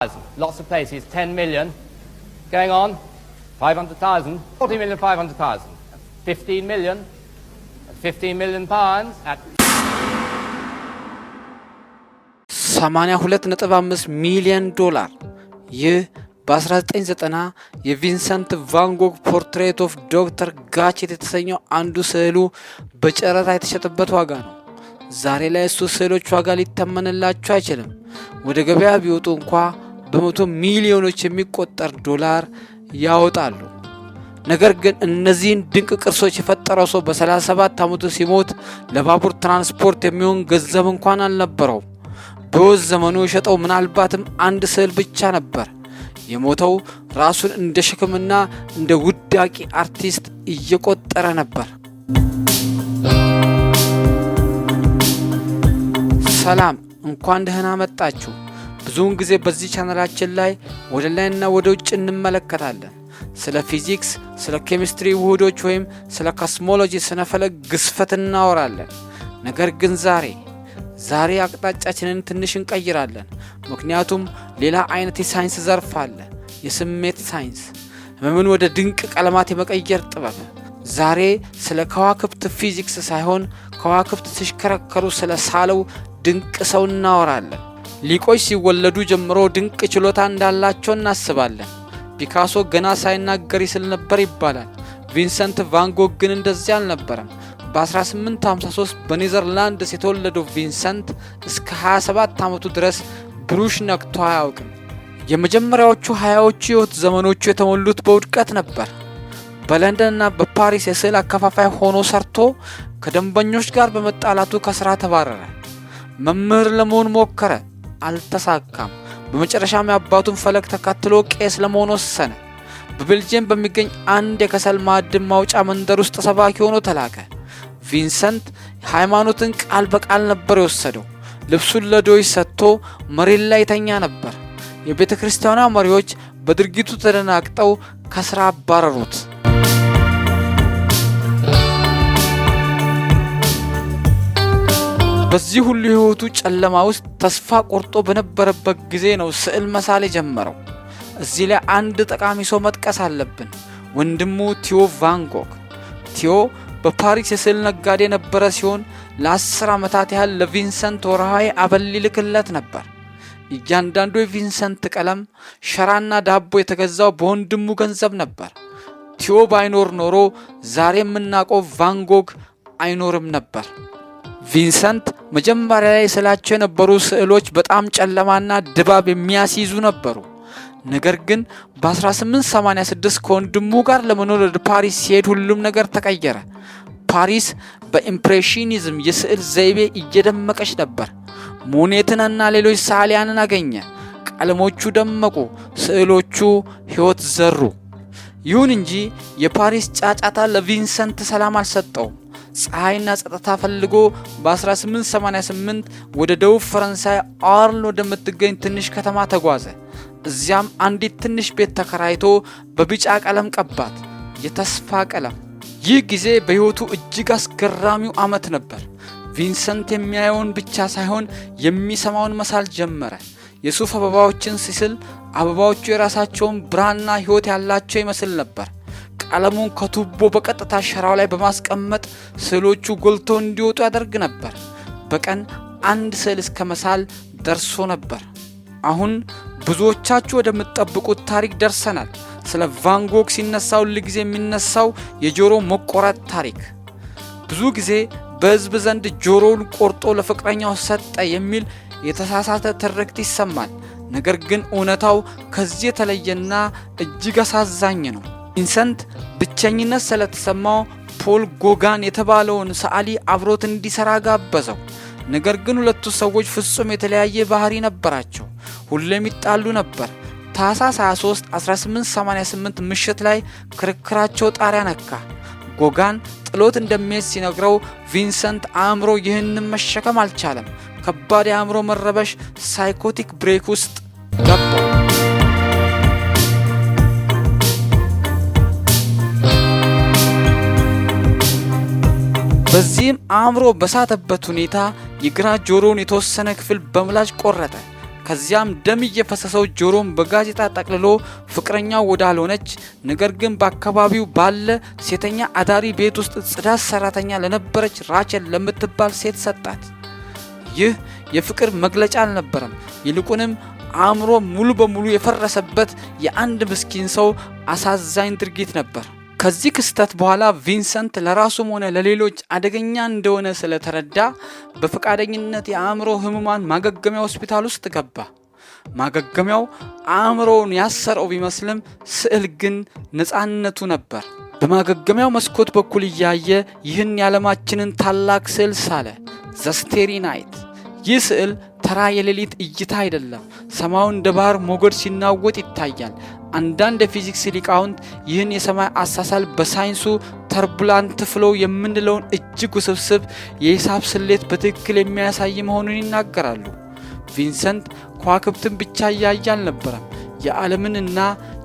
Lots of places, 10 million. Going on, 500,000, 40 million, 500,000. 15 million, 15 million pounds at 82.5 ሚሊዮን ዶላር። ይህ በ1990 የቪንሰንት ቫን ጎግ ፖርትሬት ኦፍ ዶክተር ጋቼት የተሰኘው አንዱ ስዕሉ በጨረታ የተሸጠበት ዋጋ ነው። ዛሬ ላይ እሱ ስዕሎች ዋጋ ሊተመንላቸው አይችልም። ወደ ገበያ ቢወጡ እንኳ በመቶ ሚሊዮኖች የሚቆጠር ዶላር ያወጣሉ። ነገር ግን እነዚህን ድንቅ ቅርሶች የፈጠረው ሰው በ37 ዓመቱ ሲሞት ለባቡር ትራንስፖርት የሚሆን ገንዘብ እንኳን አልነበረው። በወዝ ዘመኑ የሸጠው ምናልባትም አንድ ስዕል ብቻ ነበር። የሞተው ራሱን እንደ ሸክምና እንደ ውዳቂ አርቲስት እየቆጠረ ነበር። ሰላም፣ እንኳን ደህና መጣችሁ። ብዙውን ጊዜ በዚህ ቻናላችን ላይ ወደ ላይና ወደ ውጭ እንመለከታለን። ስለ ፊዚክስ፣ ስለ ኬሚስትሪ ውህዶች ወይም ስለ ኮስሞሎጂ ስነ ፈለክ ግዝፈት እናወራለን። ነገር ግን ዛሬ አቅጣጫችንን ትንሽ እንቀይራለን። ምክንያቱም ሌላ አይነት የሳይንስ ዘርፍ አለ፣ የስሜት ሳይንስ፣ ህመምን ወደ ድንቅ ቀለማት የመቀየር ጥበብ። ዛሬ ስለ ከዋክብት ፊዚክስ ሳይሆን ከዋክብት ሲሽከረከሩ ስለ ሳለው ድንቅ ሰው እናወራለን። ሊቆች ሲወለዱ ጀምሮ ድንቅ ችሎታ እንዳላቸው እናስባለን። ፒካሶ ገና ሳይናገር ይስል ነበር ይባላል። ቪንሰንት ቫን ጎግ ግን እንደዚህ አልነበረም። በ1853 በኔዘርላንድስ የተወለደው ቪንሰንት እስከ 27 ዓመቱ ድረስ ብሩሽ ነክቶ አያውቅም። የመጀመሪያዎቹ 20ዎቹ የህይወት ዘመኖቹ የተሞሉት በውድቀት ነበር። በለንደንና በፓሪስ የስዕል አከፋፋይ ሆኖ ሰርቶ ከደንበኞች ጋር በመጣላቱ ከስራ ተባረረ። መምህር ለመሆን ሞከረ፣ አልተሳካም። በመጨረሻም የአባቱን ፈለግ ተከትሎ ቄስ ለመሆን ወሰነ። በቤልጅየም በሚገኝ አንድ የከሰል ማዕድን ማውጫ መንደር ውስጥ ሰባኪ ሆኖ ተላከ። ቪንሰንት ሃይማኖትን ቃል በቃል ነበር የወሰደው። ልብሱን ለድሆች ሰጥቶ መሬት ላይ ተኛ ነበር። የቤተ ክርስቲያኗ መሪዎች በድርጊቱ ተደናግጠው ከስራ አባረሩት። በዚህ ሁሉ ህይወቱ ጨለማ ውስጥ ተስፋ ቆርጦ በነበረበት ጊዜ ነው ስዕል መሳል የጀመረው። እዚህ ላይ አንድ ጠቃሚ ሰው መጥቀስ አለብን፣ ወንድሙ ቲዮ ቫን ጎግ። ቲዮ በፓሪስ የስዕል ነጋዴ የነበረ ሲሆን ለ10 ዓመታት ያህል ለቪንሰንት ወርሃዊ አበል ይልክለት ነበር። እያንዳንዱ የቪንሰንት ቀለም፣ ሸራና ዳቦ የተገዛው በወንድሙ ገንዘብ ነበር። ቲዮ ባይኖር ኖሮ ዛሬ የምናውቀው ቫን ጎግ አይኖርም ነበር። ቪንሰንት መጀመሪያ ላይ ስላቸው የነበሩ ስዕሎች በጣም ጨለማና ድባብ የሚያስይዙ ነበሩ። ነገር ግን በ1886 ከወንድሙ ጋር ለመኖር ወደ ፓሪስ ሲሄድ ሁሉም ነገር ተቀየረ። ፓሪስ በኢምፕሬሽኒዝም የስዕል ዘይቤ እየደመቀች ነበር። ሞኔትንና ሌሎች ሰዓሊያንን አገኘ። ቀለሞቹ ደመቁ፣ ስዕሎቹ ሕይወት ዘሩ። ይሁን እንጂ የፓሪስ ጫጫታ ለቪንሰንት ሰላም አልሰጠውም። ፀሐይና ጸጥታ ፈልጎ በ1888 ወደ ደቡብ ፈረንሳይ አርል ወደምትገኝ ትንሽ ከተማ ተጓዘ። እዚያም አንዲት ትንሽ ቤት ተከራይቶ በቢጫ ቀለም ቀባት፣ የተስፋ ቀለም። ይህ ጊዜ በሕይወቱ እጅግ አስገራሚው ዓመት ነበር። ቪንሰንት የሚያየውን ብቻ ሳይሆን የሚሰማውን መሳል ጀመረ። የሱፍ አበባዎችን ሲስል አበባዎቹ የራሳቸውን ብርሃንና ሕይወት ያላቸው ይመስል ነበር። ቀለሙን ከቱቦ በቀጥታ ሸራው ላይ በማስቀመጥ ስዕሎቹ ጎልቶ እንዲወጡ ያደርግ ነበር። በቀን አንድ ስዕል እስከ መሳል ደርሶ ነበር። አሁን ብዙዎቻችሁ ወደምትጠብቁት ታሪክ ደርሰናል። ስለ ቫን ጎግ ሲነሳ ሁል ጊዜ የሚነሳው የጆሮ መቆረጥ ታሪክ። ብዙ ጊዜ በሕዝብ ዘንድ ጆሮውን ቆርጦ ለፍቅረኛው ሰጠ የሚል የተሳሳተ ትርክት ይሰማል። ነገር ግን እውነታው ከዚህ የተለየና እጅግ አሳዛኝ ነው። ቪንሰንት ብቸኝነት ስለተሰማው ፖል ጎጋን የተባለውን ሰዓሊ አብሮት እንዲሰራ ጋበዘው። ነገር ግን ሁለቱ ሰዎች ፍጹም የተለያየ ባህሪ ነበራቸው። ሁሌም ይጣሉ ነበር። ታኅሳስ 23 1888 ምሽት ላይ ክርክራቸው ጣሪያ ነካ። ጎጋን ጥሎት እንደሚሄድ ሲነግረው ቪንሰንት አእምሮ ይህንን መሸከም አልቻለም። ከባድ የአእምሮ መረበሽ ሳይኮቲክ ብሬክ ውስጥ ገባ። በዚህም አእምሮ በሳተበት ሁኔታ የግራ ጆሮውን የተወሰነ ክፍል በምላጭ ቆረጠ። ከዚያም ደም እየፈሰሰው ጆሮን በጋዜጣ ጠቅልሎ ፍቅረኛው ወዳልሆነች ነገር ግን በአካባቢው ባለ ሴተኛ አዳሪ ቤት ውስጥ ጽዳት ሰራተኛ ለነበረች ራቸል ለምትባል ሴት ሰጣት። ይህ የፍቅር መግለጫ አልነበረም፣ ይልቁንም አእምሮ ሙሉ በሙሉ የፈረሰበት የአንድ ምስኪን ሰው አሳዛኝ ድርጊት ነበር። ከዚህ ክስተት በኋላ ቪንሰንት ለራሱም ሆነ ለሌሎች አደገኛ እንደሆነ ስለተረዳ በፈቃደኝነት የአእምሮ ህሙማን ማገገሚያ ሆስፒታል ውስጥ ገባ። ማገገሚያው አእምሮውን ያሰረው ቢመስልም ስዕል ግን ነፃነቱ ነበር። በማገገሚያው መስኮት በኩል እያየ ይህን የዓለማችንን ታላቅ ስዕል ሳለ፣ ዘ ስቴሪ ናይት። ይህ ስዕል ተራ የሌሊት እይታ አይደለም። ሰማዩ እንደ ባህር ሞገድ ሲናወጥ ይታያል። አንዳንድ የፊዚክስ ሊቃውንት ይህን የሰማይ አሳሳል በሳይንሱ ተርቡላንት ፍሎ የምንለውን እጅግ ውስብስብ የሂሳብ ስሌት በትክክል የሚያሳይ መሆኑን ይናገራሉ። ቪንሰንት ከዋክብትን ብቻ እያየ አልነበረም፣ የዓለምንና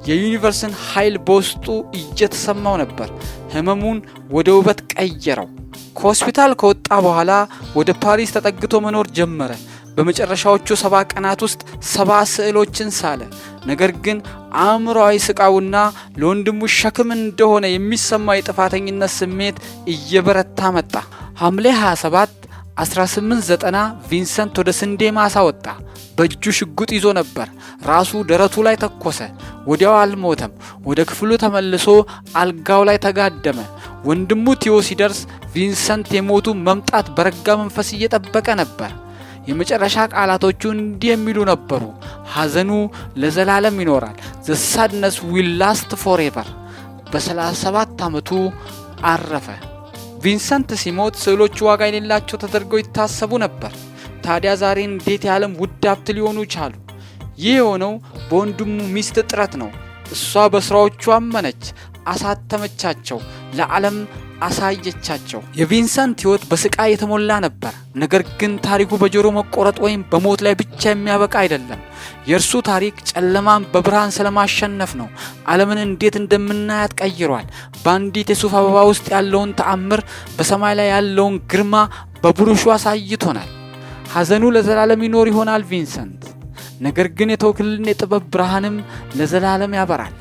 የዩኒቨርስን ኃይል በውስጡ እየተሰማው ነበር። ህመሙን ወደ ውበት ቀየረው። ከሆስፒታል ከወጣ በኋላ ወደ ፓሪስ ተጠግቶ መኖር ጀመረ። በመጨረሻዎቹ 70 ቀናት ውስጥ 70 ስዕሎችን ሳለ። ነገር ግን አእምሮአዊ ስቃውና ለወንድሙ ሸክም እንደሆነ የሚሰማ የጥፋተኝነት ስሜት እየበረታ መጣ። ሐምሌ 27 1890 ቪንሰንት ወደ ስንዴ ማሳ ወጣ። በእጁ ሽጉጥ ይዞ ነበር። ራሱ ደረቱ ላይ ተኮሰ። ወዲያው አልሞተም። ወደ ክፍሉ ተመልሶ አልጋው ላይ ተጋደመ። ወንድሙ ቲዮ ሲደርስ ቪንሰንት የሞቱ መምጣት በረጋ መንፈስ እየጠበቀ ነበር። የመጨረሻ ቃላቶቹ እንዲህ የሚሉ ነበሩ: ሐዘኑ ለዘላለም ይኖራል። the sadness will last forever። በ37 ዓመቱ አረፈ። ቪንሰንት ሲሞት ስዕሎቹ ዋጋ የሌላቸው ተደርገው ይታሰቡ ነበር። ታዲያ ዛሬ እንዴት የዓለም ውድ ሀብት ሊሆኑ ቻሉ? ይህ የሆነው በወንድሙ ሚስት ጥረት ነው። እሷ በስራዎቹ አመነች፣ አሳተመቻቸው፣ ለዓለም አሳየቻቸው። የቪንሰንት ህይወት በስቃይ የተሞላ ነበር። ነገር ግን ታሪኩ በጆሮ መቆረጥ ወይም በሞት ላይ ብቻ የሚያበቃ አይደለም። የእርሱ ታሪክ ጨለማን በብርሃን ስለማሸነፍ ነው። ዓለምን እንዴት እንደምናያት ቀይሯል። በአንዲት የሱፍ አበባ ውስጥ ያለውን ተአምር፣ በሰማይ ላይ ያለውን ግርማ በብሩሹ አሳይቶናል። ሐዘኑ ለዘላለም ይኖር ይሆናል ቪንሰንት፣ ነገር ግን የተወክልን የጥበብ ብርሃንም ለዘላለም ያበራል።